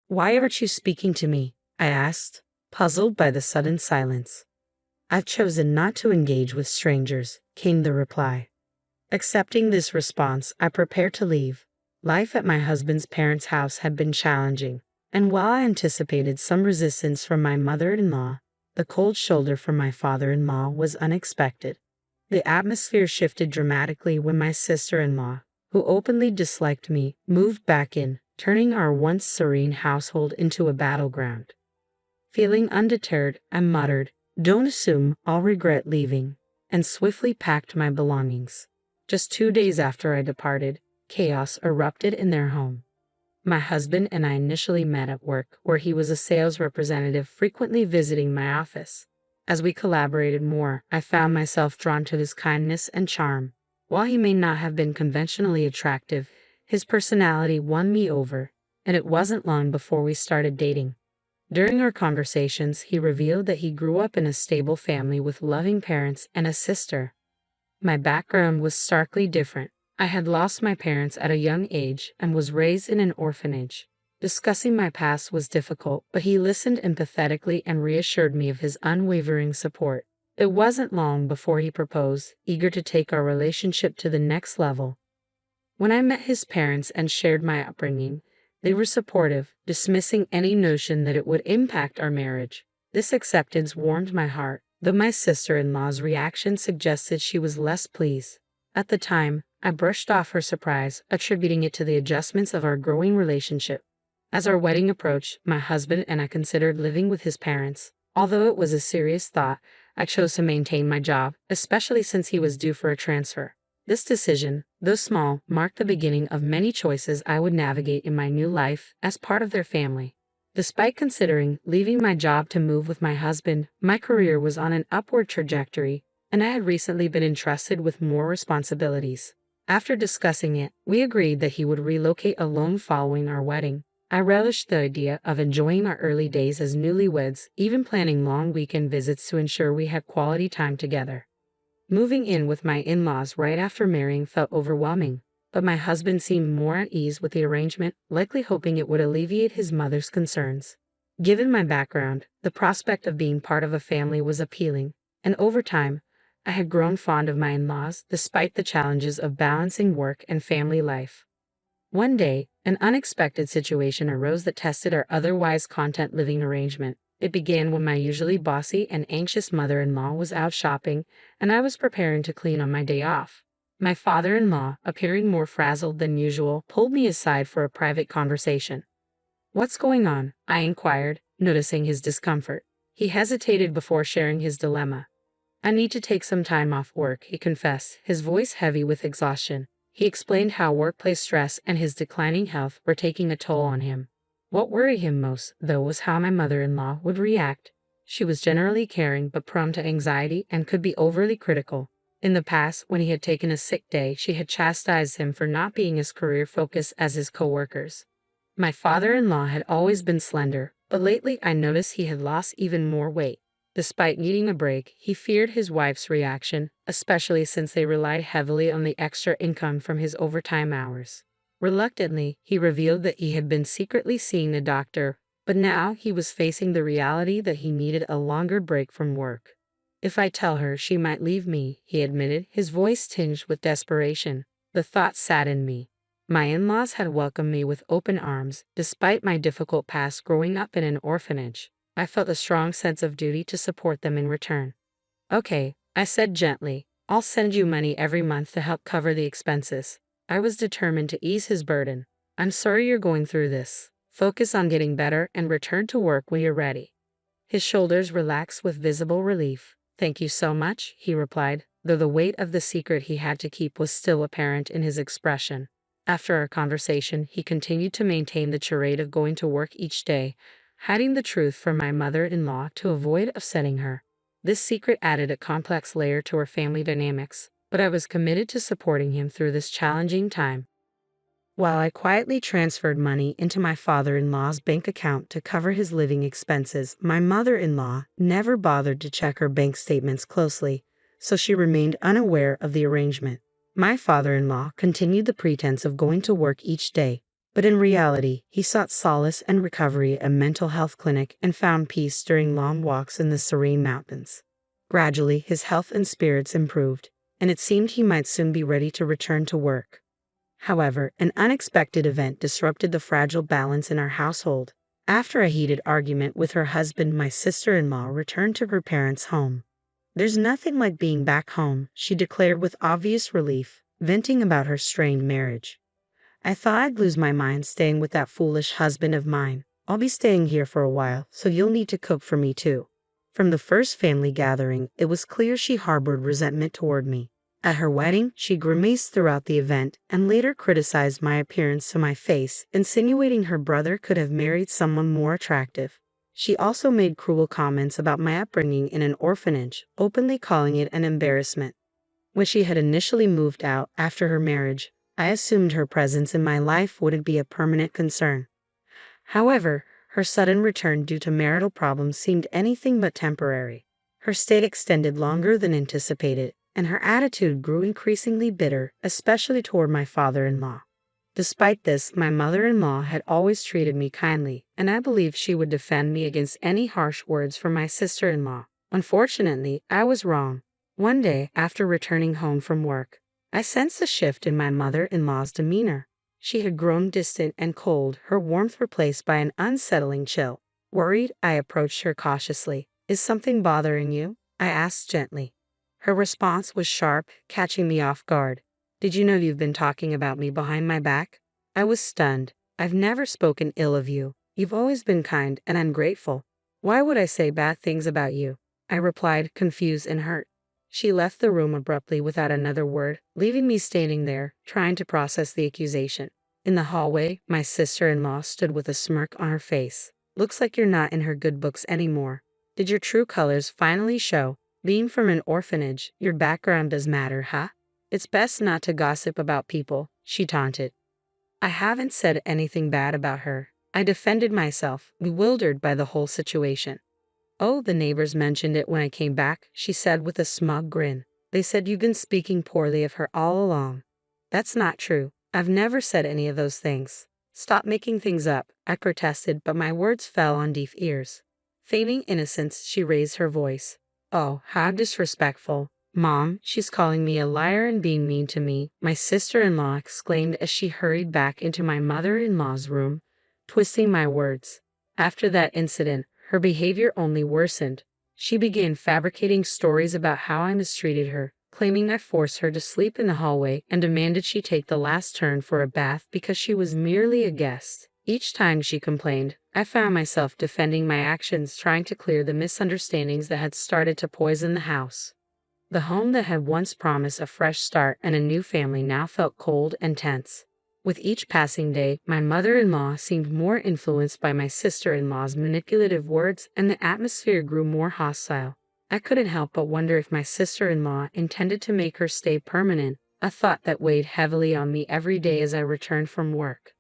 Why aren't you speaking to me? I asked, puzzled by the sudden silence. I've chosen not to engage with strangers, came the reply. Accepting this response, I prepared to leave. Life at my husband's parents' house had been challenging, and while I anticipated some resistance from my mother-in-law, the cold shoulder from my father-in-law was unexpected. The atmosphere shifted dramatically when my sister-in-law, who openly disliked me, moved back in, turning our once serene household into a battleground. Feeling undeterred, I muttered, "Don't assume I'll regret leaving," and swiftly packed my belongings. Just 2 days after I departed, chaos erupted in their home. My husband and I initially met at work, where he was a sales representative frequently visiting my office. As we collaborated more, I found myself drawn to his kindness and charm. While he may not have been conventionally attractive, his personality won me over, and it wasn't long before we started dating. During our conversations, he revealed that he grew up in a stable family with loving parents and a sister. My background was starkly different. I had lost my parents at a young age and was raised in an orphanage. Discussing my past was difficult, but he listened empathetically and reassured me of his unwavering support. It wasn't long before he proposed, eager to take our relationship to the next level. When I met his parents and shared my upbringing, they were supportive, dismissing any notion that it would impact our marriage. This acceptance warmed my heart, though my sister-in-law's reaction suggested she was less pleased. At the time, I brushed off her surprise, attributing it to the adjustments of our growing relationship. As our wedding approached, my husband and I considered living with his parents. Although it was a serious thought, I chose to maintain my job, especially since he was due for a transfer. This decision, though small, marked the beginning of many choices I would navigate in my new life as part of their family. Despite considering leaving my job to move with my husband, my career was on an upward trajectory, and I had recently been entrusted with more responsibilities. After discussing it, we agreed that he would relocate alone following our wedding. I relished the idea of enjoying our early days as newlyweds, even planning long weekend visits to ensure we had quality time together. Moving in with my in-laws right after marrying felt overwhelming, but my husband seemed more at ease with the arrangement, likely hoping it would alleviate his mother's concerns. Given my background, the prospect of being part of a family was appealing, and over time, I had grown fond of my in-laws despite the challenges of balancing work and family life. One day, an unexpected situation arose that tested our otherwise content living arrangement. It began when my usually bossy and anxious mother-in-law was out shopping, and I was preparing to clean on my day off. My father-in-law, appearing more frazzled than usual, pulled me aside for a private conversation. "What's going on?" I inquired, noticing his discomfort. He hesitated before sharing his dilemma. "I need to take some time off work," he confessed, his voice heavy with exhaustion. He explained how workplace stress and his declining health were taking a toll on him. What worried him most, though, was how my mother-in-law would react. She was generally caring but prone to anxiety and could be overly critical. In the past, when he had taken a sick day, she had chastised him for not being as career-focused as his coworkers. My father-in-law had always been slender, but lately I noticed he had lost even more weight. Despite needing a break, he feared his wife's reaction, especially since they relied heavily on the extra income from his overtime hours. Reluctantly, he revealed that he had been secretly seeing a doctor, but now he was facing the reality that he needed a longer break from work. "If I tell her, she might leave me," he admitted, his voice tinged with desperation. The thought saddened me. My in-laws had welcomed me with open arms, despite my difficult past growing up in an orphanage. I felt a strong sense of duty to support them in return. "Okay," I said gently, "I'll send you money every month to help cover the expenses." I was determined to ease his burden. "I'm sorry you're going through this. Focus on getting better and return to work when you're ready." His shoulders relaxed with visible relief. "Thank you so much," he replied, though the weight of the secret he had to keep was still apparent in his expression. After our conversation, he continued to maintain the charade of going to work each day, hiding the truth from my mother-in-law to avoid upsetting her. This secret added a complex layer to our family dynamics, but I was committed to supporting him through this challenging time. While I quietly transferred money into my father-in-law's bank account to cover his living expenses, my mother-in-law never bothered to check her bank statements closely, so she remained unaware of the arrangement. My father-in-law continued the pretense of going to work each day, But in reality, he sought solace and recovery at a mental health clinic and found peace during long walks in the serene mountains. Gradually, his health and spirits improved, and it seemed he might soon be ready to return to work. However, an unexpected event disrupted the fragile balance in our household. After a heated argument with her husband, my sister-in-law returned to her parents' home. "There's nothing like being back home," she declared with obvious relief, venting about her strained marriage. "I thought I'd lose my mind staying with that foolish husband of mine. I'll be staying here for a while, so you'll need to cook for me too." From the first family gathering, it was clear she harbored resentment toward me. At her wedding, she grimaced throughout the event and later criticized my appearance to my face, insinuating her brother could have married someone more attractive. She also made cruel comments about my upbringing in an orphanage, openly calling it an embarrassment. When she had initially moved out after her marriage, I assumed her presence in my life wouldn't be a permanent concern. However, her sudden return due to marital problems seemed anything but temporary. Her stay extended longer than anticipated, and her attitude grew increasingly bitter, especially toward my father-in-law. Despite this, my mother-in-law had always treated me kindly, and I believed she would defend me against any harsh words from my sister-in-law. Unfortunately, I was wrong. One day, after returning home from work, I sensed a shift in my mother-in-law's demeanor. She had grown distant and cold, her warmth replaced by an unsettling chill. Worried, I approached her cautiously. "Is something bothering you?" I asked gently. Her response was sharp, catching me off guard. "Did you know you've been talking about me behind my back?" I was stunned. "I've never spoken ill of you. You've always been kind, and I'm grateful. Why would I say bad things about you?" I replied, confused and hurt. She left the room abruptly without another word, leaving me standing there, trying to process the accusation. In the hallway, my sister-in-law stood with a smirk on her face. "Looks like you're not in her good books anymore. Did your true colors finally show? Being from an orphanage, your background does matter, huh? It's best not to gossip about people," she taunted. I haven't said anything bad about her. I defended myself, bewildered by the whole situation. "Oh, the neighbors mentioned it when I came back," she said with a smug grin. "They said you've been speaking poorly of her all along." "That's not true. I've never said any of those things." "Stop making things up," I protested, but my words fell on deaf ears. Feigning innocence, she raised her voice. "Oh, how disrespectful. Mom, she's calling me a liar and being mean to me," my sister-in-law exclaimed as she hurried back into my mother-in-law's room, twisting my words. After that incident, her behavior only worsened. She began fabricating stories about how I mistreated her, claiming I forced her to sleep in the hallway and demanded she take the last turn for a bath because she was merely a guest. Each time she complained, I found myself defending my actions, trying to clear the misunderstandings that had started to poison the house. The home that had once promised a fresh start and a new family now felt cold and tense. With each passing day, my mother-in-law seemed more influenced by my sister-in-law's manipulative words, and the atmosphere grew more hostile. I couldn't help but wonder if my sister-in-law intended to make her stay permanent, a thought that weighed heavily on me every day as I returned from work.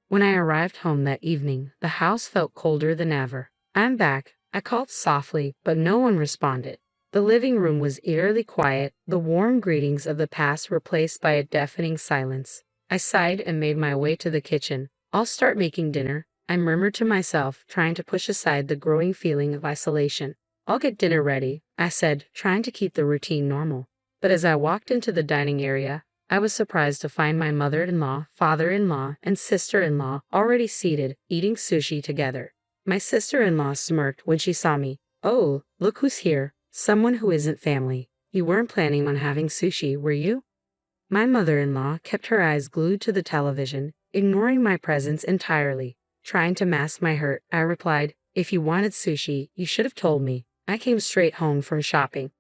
When I arrived home that evening, the house felt colder than ever. "I'm back," I called softly, but no one responded. The living room was eerily quiet, the warm greetings of the past replaced by a deafening silence. I sighed and made my way to the kitchen. "I'll start making dinner," I murmured to myself, trying to push aside the growing feeling of isolation. "I'll get dinner ready," I said, trying to keep the routine normal. But as I walked into the dining area, I was surprised to find my mother-in-law, father-in-law, and sister-in-law already seated, eating sushi together. My sister-in-law smirked when she saw me. "Oh, look who's here. Someone who isn't family. You weren't planning on having sushi, were you?" My mother-in-law kept her eyes glued to the television, ignoring my presence entirely. Trying to mask my hurt, I replied, "If you wanted sushi, you should have told me. I came straight home from shopping."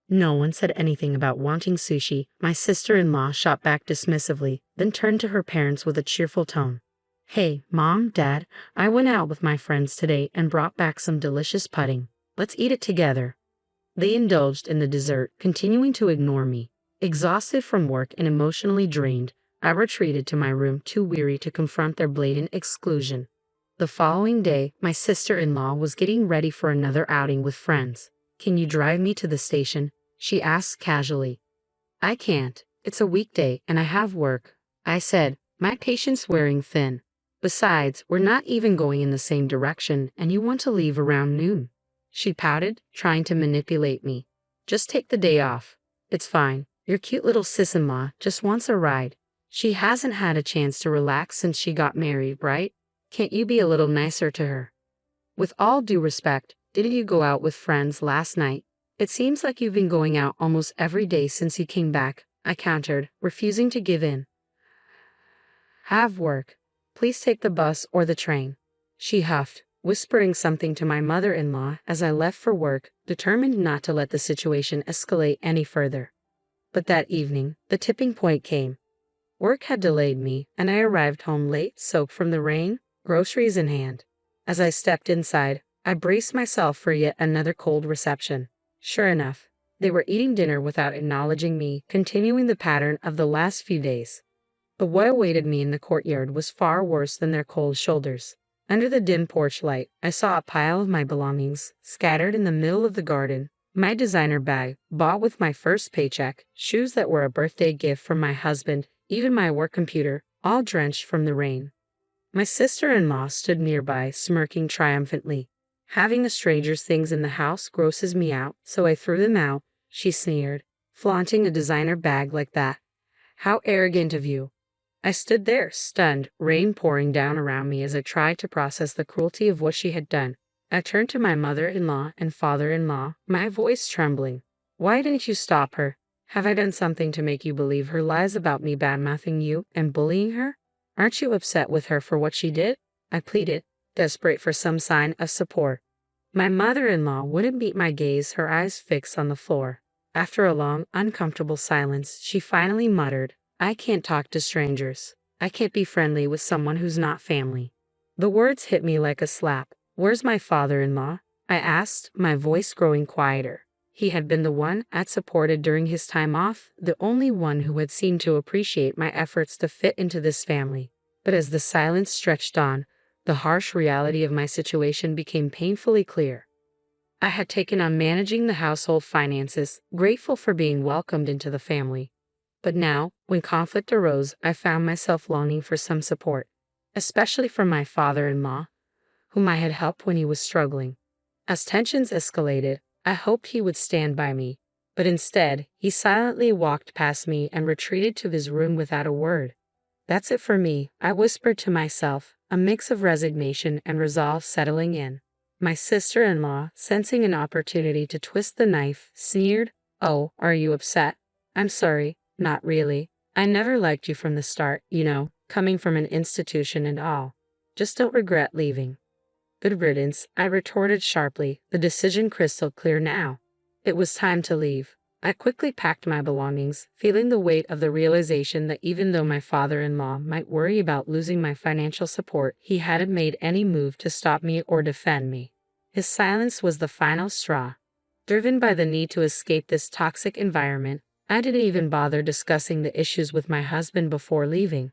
No one said anything about wanting sushi. My sister-in-law shot back dismissively, then turned to her parents with a cheerful tone. "Hey, Mom, Dad, I went out with my friends today and brought back some delicious pudding. Let's eat it together." They indulged in the dessert, continuing to ignore me. Exhausted from work and emotionally drained, I retreated to my room, too weary to confront their blatant exclusion. The following day, my sister-in-law was getting ready for another outing with friends. "Can you drive me to the station?" she asked casually. "I can't. It's a weekday and I have work," I said, my patience wearing thin. Besides, we're not even going in the same direction, and you want to leave around noon. She pouted, trying to manipulate me. Just take the day off. It's fine. Your cute little sis-in-law just wants a ride. She hasn't had a chance to relax since she got married, right? Can't you be a little nicer to her? With all due respect, didn't you go out with friends last night? It seems like you've been going out almost every day since you came back, I countered, refusing to give in. Have work. Please take the bus or the train. She huffed, whispering something to my mother-in-law as I left for work, determined not to let the situation escalate any further. But that evening, the tipping point came. Work had delayed me, and I arrived home late, soaked from the rain, groceries in hand. As I stepped inside, I braced myself for yet another cold reception. Sure enough, they were eating dinner without acknowledging me, continuing the pattern of the last few days. But what awaited me in the courtyard was far worse than their cold shoulders. Under the dim porch light, I saw a pile of my belongings, scattered in the middle of the garden. My designer bag, bought with my first paycheck, shoes that were a birthday gift from my husband, even my work computer, all drenched from the rain. My sister-in-law stood nearby, smirking triumphantly. Having a stranger's things in the house grosses me out, so I threw them out, she sneered. Flaunting a designer bag like that. How arrogant of you. I stood there, stunned, rain pouring down around me as I tried to process the cruelty of what she had done. I turned to my mother-in-law and father-in-law, my voice trembling. Why didn't you stop her? Have I done something to make you believe her lies about me badmouthing you and bullying her? Aren't you upset with her for what she did? I pleaded, desperate for some sign of support. My mother-in-law wouldn't meet my gaze, her eyes fixed on the floor. After a long, uncomfortable silence, she finally muttered, I can't talk to strangers. I can't be friendly with someone who's not family. The words hit me like a slap. Where's my father-in-law? I asked, my voice growing quieter. He had been the one I'd supported during his time off, the only one who had seemed to appreciate my efforts to fit into this family. But as the silence stretched on, the harsh reality of my situation became painfully clear. I had taken on managing the household finances, grateful for being welcomed into the family. But now, when conflict arose, I found myself longing for some support, especially from my father-in-law, whom I had helped when he was struggling. As tensions escalated, I hoped he would stand by me, but instead, he silently walked past me and retreated to his room without a word. That's it for me, I whispered to myself, a mix of resignation and resolve settling in. My sister-in-law, sensing an opportunity to twist the knife, sneered, Oh, are you upset? I'm sorry, not really. I never liked you from the start, coming from an institution and all. Just don't regret leaving. Good riddance, I retorted sharply, the decision crystal clear now. It was time to leave. I quickly packed my belongings, feeling the weight of the realization that even though my father-in-law might worry about losing my financial support, he hadn't made any move to stop me or defend me. His silence was the final straw. Driven by the need to escape this toxic environment, I didn't even bother discussing the issues with my husband before leaving.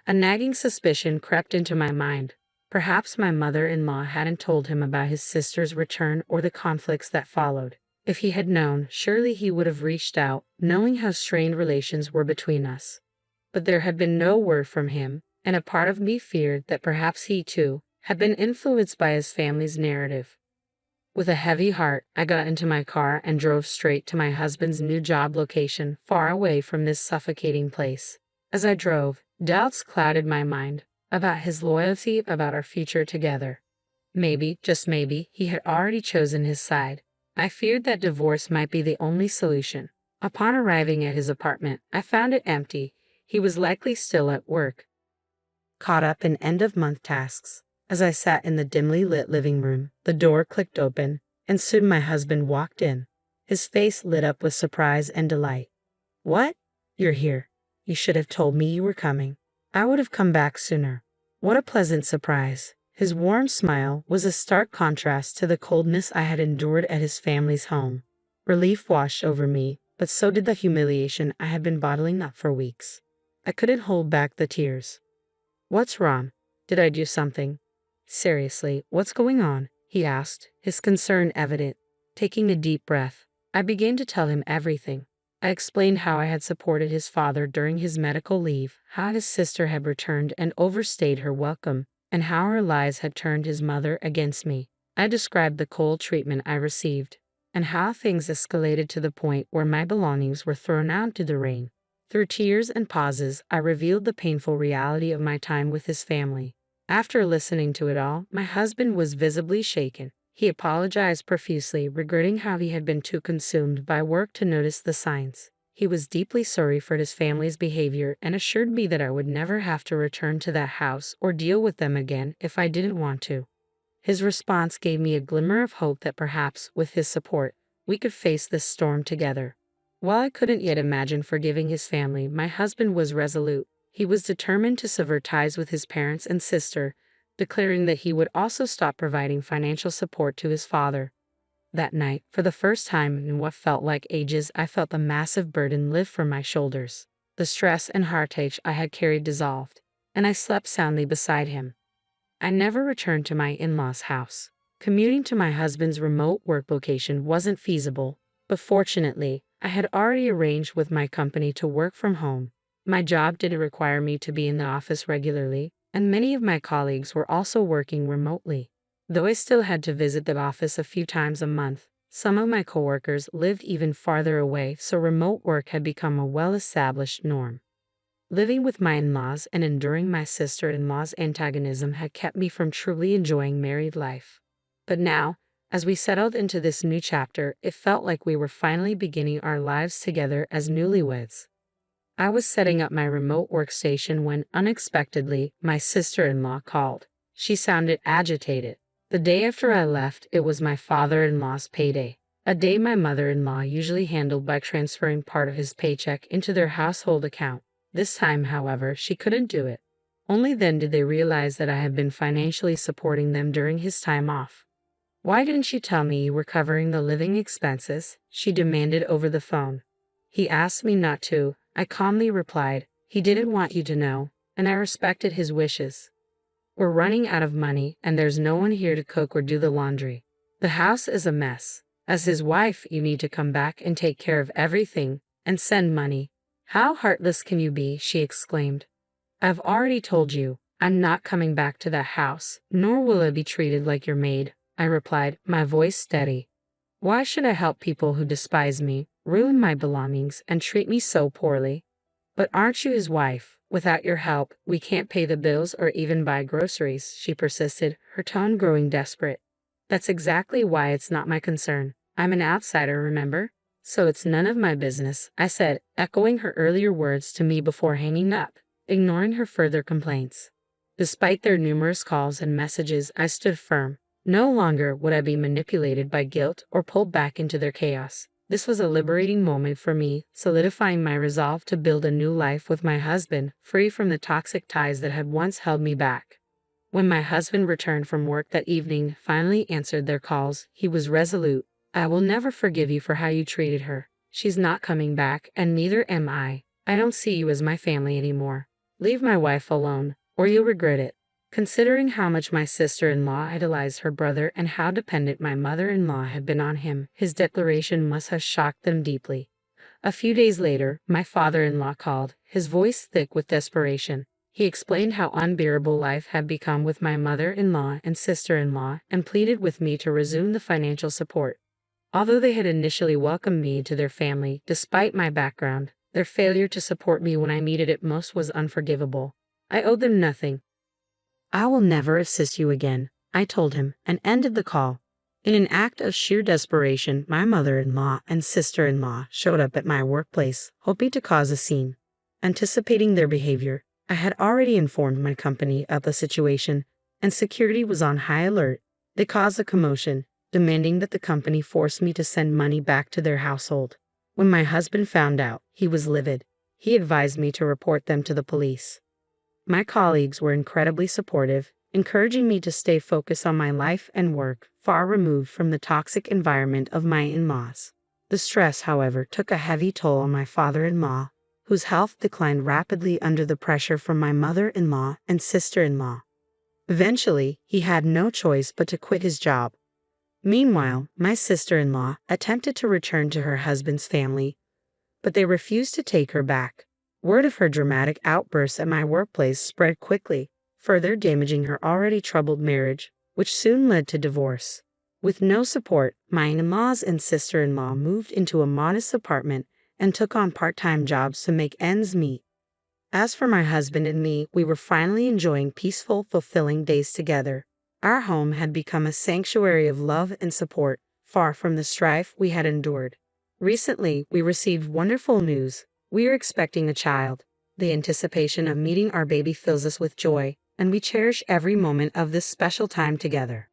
A nagging suspicion crept into my mind. Perhaps my mother-in-law hadn't told him about his sister's return or the conflicts that followed. If he had known, surely he would have reached out, knowing how strained relations were between us. But there had been no word from him, and a part of me feared that perhaps he, too, had been influenced by his family's narrative. With a heavy heart, I got into my car and drove straight to my husband's new job location, far away from this suffocating place. As I drove, doubts clouded my mind about his loyalty, about our future together. Maybe, just maybe, he had already chosen his side. I feared that divorce might be the only solution. Upon arriving at his apartment, I found it empty. He was likely still at work, caught up in end-of-month tasks. As I sat in the dimly lit living room, the door clicked open, and soon my husband walked in. His face lit up with surprise and delight. What? You're here. You should have told me you were coming. I would have come back sooner. What a pleasant surprise. His warm smile was a stark contrast to the coldness I had endured at his family's home. Relief washed over me, but so did the humiliation I had been bottling up for weeks. I couldn't hold back the tears. What's wrong? Did I do something? Seriously, what's going on? He asked, his concern evident. Taking a deep breath, I began to tell him everything. I explained how I had supported his father during his medical leave, how his sister had returned and overstayed her welcome, and how her lies had turned his mother against me. I described the cold treatment I received, and how things escalated to the point where my belongings were thrown out to the rain. Through tears and pauses, I revealed the painful reality of my time with his family. After listening to it all, my husband was visibly shaken. He apologized profusely, regretting how he had been too consumed by work to notice the signs. He was deeply sorry for his family's behavior and assured me that I would never have to return to that house or deal with them again if I didn't want to. His response gave me a glimmer of hope that perhaps, with his support, we could face this storm together. While I couldn't yet imagine forgiving his family, my husband was resolute. He was determined to sever ties with his parents and sister, declaring that he would also stop providing financial support to his father. That night, for the first time in what felt like ages, I felt the massive burden lift from my shoulders. The stress and heartache I had carried dissolved, and I slept soundly beside him. I never returned to my in-laws' house. Commuting to my husband's remote work location wasn't feasible, but fortunately, I had already arranged with my company to work from home. My job didn't require me to be in the office regularly, and many of my colleagues were also working remotely. Though I still had to visit the office a few times a month, some of my coworkers lived even farther away, so remote work had become a well-established norm. Living with my in-laws and enduring my sister-in-law's antagonism had kept me from truly enjoying married life. But now, as we settled into this new chapter, it felt like we were finally beginning our lives together as newlyweds. I was setting up my remote workstation when, unexpectedly, my sister-in-law called. She sounded agitated. The day after I left, it was my father-in-law's payday, a day my mother-in-law usually handled by transferring part of his paycheck into their household account. This time, however, she couldn't do it. Only then did they realize that I had been financially supporting them during his time off. "Why didn't you tell me you were covering the living expenses?" she demanded over the phone. "He asked me not to," I calmly replied. "He didn't want you to know, and I respected his wishes. We're running out of money, and there's no one here to cook or do the laundry. The house is a mess. As his wife, you need to come back and take care of everything, and send money." "How heartless can you be?" she exclaimed. "I've already told you, I'm not coming back to that house, nor will I be treated like your maid," I replied, my voice steady. "Why should I help people who despise me, ruin my belongings, and treat me so poorly?" "But aren't you his wife? Without your help, we can't pay the bills or even buy groceries," she persisted, her tone growing desperate. "That's exactly why it's not my concern. I'm an outsider, remember? So it's none of my business," I said, echoing her earlier words to me before hanging up, ignoring her further complaints. Despite their numerous calls and messages, I stood firm. No longer would I be manipulated by guilt or pulled back into their chaos. This was a liberating moment for me, solidifying my resolve to build a new life with my husband, free from the toxic ties that had once held me back. When my husband returned from work that evening, finally answered their calls, he was resolute. "I will never forgive you for how you treated her. She's not coming back, and neither am I. I don't see you as my family anymore. Leave my wife alone, or you'll regret it." Considering how much my sister-in-law idolized her brother and how dependent my mother-in-law had been on him, his declaration must have shocked them deeply. A few days later, my father-in-law called, his voice thick with desperation. He explained how unbearable life had become with my mother-in-law and sister-in-law and pleaded with me to resume the financial support. Although they had initially welcomed me into their family, despite my background, their failure to support me when I needed it most was unforgivable. I owed them nothing. "I will never assist you again," I told him, and ended the call. In an act of sheer desperation, my mother-in-law and sister-in-law showed up at my workplace, hoping to cause a scene. Anticipating their behavior, I had already informed my company of the situation, and security was on high alert. They caused a commotion, demanding that the company force me to send money back to their household. When my husband found out, he was livid. He advised me to report them to the police. My colleagues were incredibly supportive, encouraging me to stay focused on my life and work, far removed from the toxic environment of my in-laws. The stress, however, took a heavy toll on my father-in-law, whose health declined rapidly under the pressure from my mother-in-law and sister-in-law. Eventually, he had no choice but to quit his job. Meanwhile, my sister-in-law attempted to return to her husband's family, but they refused to take her back. Word of her dramatic outbursts at my workplace spread quickly, further damaging her already troubled marriage, which soon led to divorce. With no support, my in-laws and sister-in-law moved into a modest apartment and took on part-time jobs to make ends meet. As for my husband and me, we were finally enjoying peaceful, fulfilling days together. Our home had become a sanctuary of love and support, far from the strife we had endured. Recently, we received wonderful news. We are expecting a child. The anticipation of meeting our baby fills us with joy, and we cherish every moment of this special time together.